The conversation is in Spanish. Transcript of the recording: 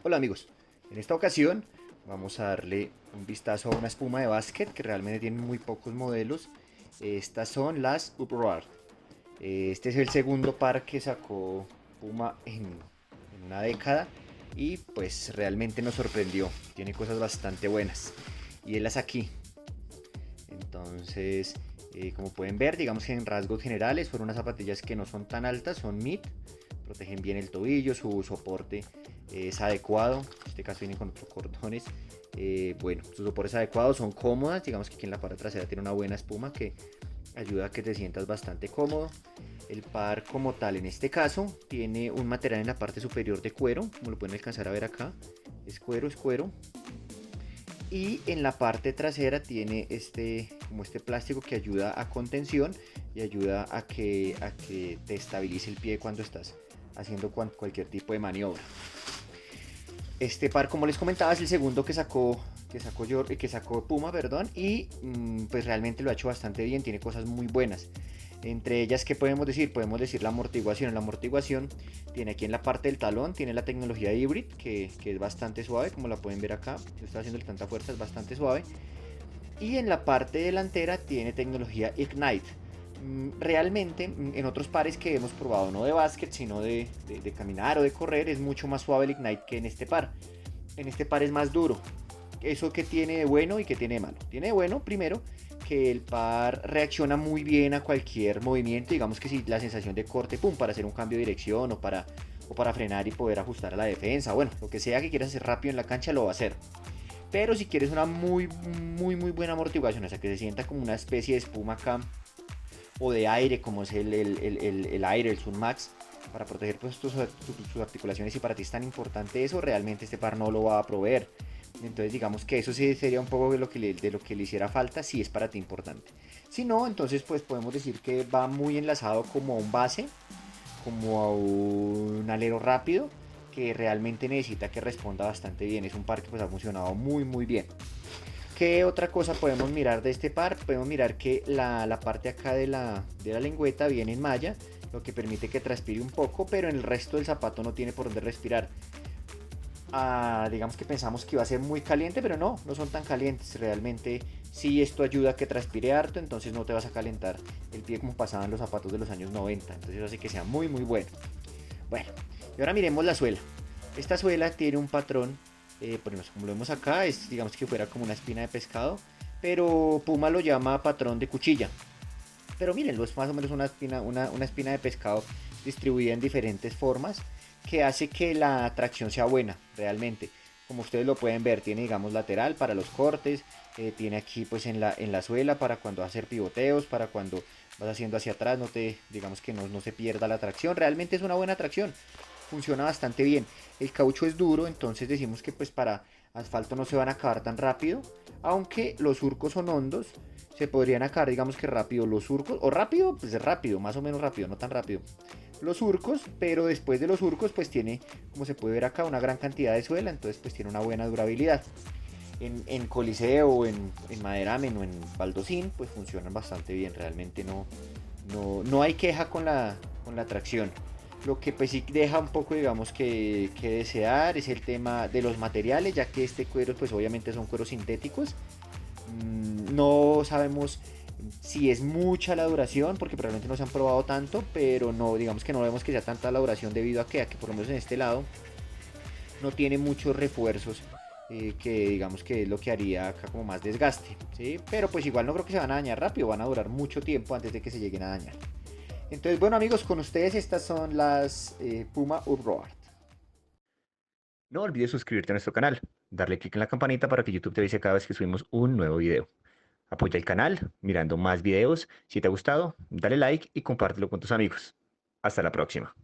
Hola amigos, en esta ocasión vamos a darle un vistazo a una espuma de básquet que realmente tiene muy pocos modelos. Estas son las Uproar. Este es el segundo par que sacó Puma en una década y pues realmente nos sorprendió. Tiene cosas bastante buenas y él las aquí. Entonces, como pueden ver, digamos que en rasgos generales fueron unas zapatillas que no son tan altas, son mid, protegen bien el tobillo, su soporte es adecuado, en este caso vienen con otros cordones. Bueno, sus soportes adecuados son cómodas, digamos que aquí en la parte trasera tiene una buena espuma que ayuda a que te sientas bastante cómodo. El par como tal en este caso tiene un material en la parte superior de cuero, como lo pueden alcanzar a ver acá, es cuero, es cuero. Y en la parte trasera tiene como este plástico que ayuda a contención y ayuda a que te estabilice el pie cuando estás haciendo cualquier tipo de maniobra. Este par, como les comentaba, es el segundo que sacó Puma, perdón, y pues realmente lo ha hecho bastante bien, tiene cosas muy buenas. Entre ellas, ¿qué podemos decir? Podemos decir la amortiguación. La amortiguación tiene aquí en la parte del talón, tiene la tecnología Hybrid, que es bastante suave, como la pueden ver acá. Yo estoy haciendo tanta fuerza, es bastante suave. Y en la parte delantera tiene tecnología Ignite. Realmente, en otros pares que hemos probado, no de básquet, sino de caminar o de correr, es mucho más suave el Ignite que en este par. En este par es más duro. ¿Eso que tiene de bueno y que tiene de malo? Tiene de bueno, primero, que el par reacciona muy bien a cualquier movimiento. Digamos que si la sensación de corte, pum, para hacer un cambio de dirección o para frenar y poder ajustar a la defensa, bueno, lo que sea que quieras hacer rápido en la cancha lo va a hacer. Pero si quieres una muy, muy, muy buena amortiguación, o sea, que se sienta como una especie de espuma acá o de aire, como es el aire, el Sun Max, para proteger pues, tus articulaciones, y para ti es tan importante eso, realmente este par no lo va a proveer. Entonces digamos que eso sí sería un poco de lo que le hiciera falta si es para ti importante. Si no, entonces pues podemos decir que va muy enlazado como a un base, como a un alero rápido, que realmente necesita que responda bastante bien. Es un par que pues ha funcionado muy muy bien. ¿Qué otra cosa podemos mirar de este par? Podemos mirar que la parte acá de la lengüeta viene en malla, lo que permite que transpire un poco, pero en el resto del zapato no tiene por dónde respirar. Digamos que pensamos que iba a ser muy caliente, pero no son tan calientes. Realmente sí, esto ayuda a que transpire harto, entonces no te vas a calentar el pie como pasaban los zapatos de los años 90. Entonces eso hace que sea muy muy bueno. Bueno, y ahora miremos la suela. Esta suela tiene un patrón, como lo vemos acá, es digamos que fuera como una espina de pescado, pero Puma lo llama patrón de cuchilla. Pero mírenlo, es más o menos una espina de pescado distribuida en diferentes formas, que hace que la tracción sea buena, realmente. Como ustedes lo pueden ver, tiene digamos lateral para los cortes, tiene aquí pues en la suela para cuando vas a hacer pivoteos, para cuando vas haciendo hacia atrás, digamos que no se pierda la tracción. Realmente es una buena tracción, funciona bastante bien. El caucho es duro, entonces decimos que pues para asfalto no se van a acabar tan rápido, aunque los surcos son hondos, se podrían acabar digamos que rápido los surcos, o rápido, pues rápido, más o menos rápido, no tan rápido los surcos, pero después de los surcos pues tiene, como se puede ver acá, una gran cantidad de suela, entonces pues tiene una buena durabilidad. En Coliseo, en Maderamen o en Baldosín pues funcionan bastante bien, realmente no hay queja con la tracción. Lo que pues sí deja un poco, digamos, que desear es el tema de los materiales, ya que este cuero pues obviamente son cueros sintéticos. No sabemos si es mucha la duración, porque probablemente no se han probado tanto, pero no, digamos que no vemos que sea tanta la duración debido a que por lo menos en este lado no tiene muchos refuerzos, que digamos que es lo que haría acá como más desgaste, ¿sí? Pero pues igual no creo que se van a dañar rápido, van a durar mucho tiempo antes de que se lleguen a dañar. Entonces, bueno amigos, con ustedes estas son las Puma Urbroad. No olvides suscribirte a nuestro canal, darle clic en la campanita para que YouTube te avise cada vez que subimos un nuevo video. Apoya el canal mirando más videos. Si te ha gustado, dale like y compártelo con tus amigos. Hasta la próxima.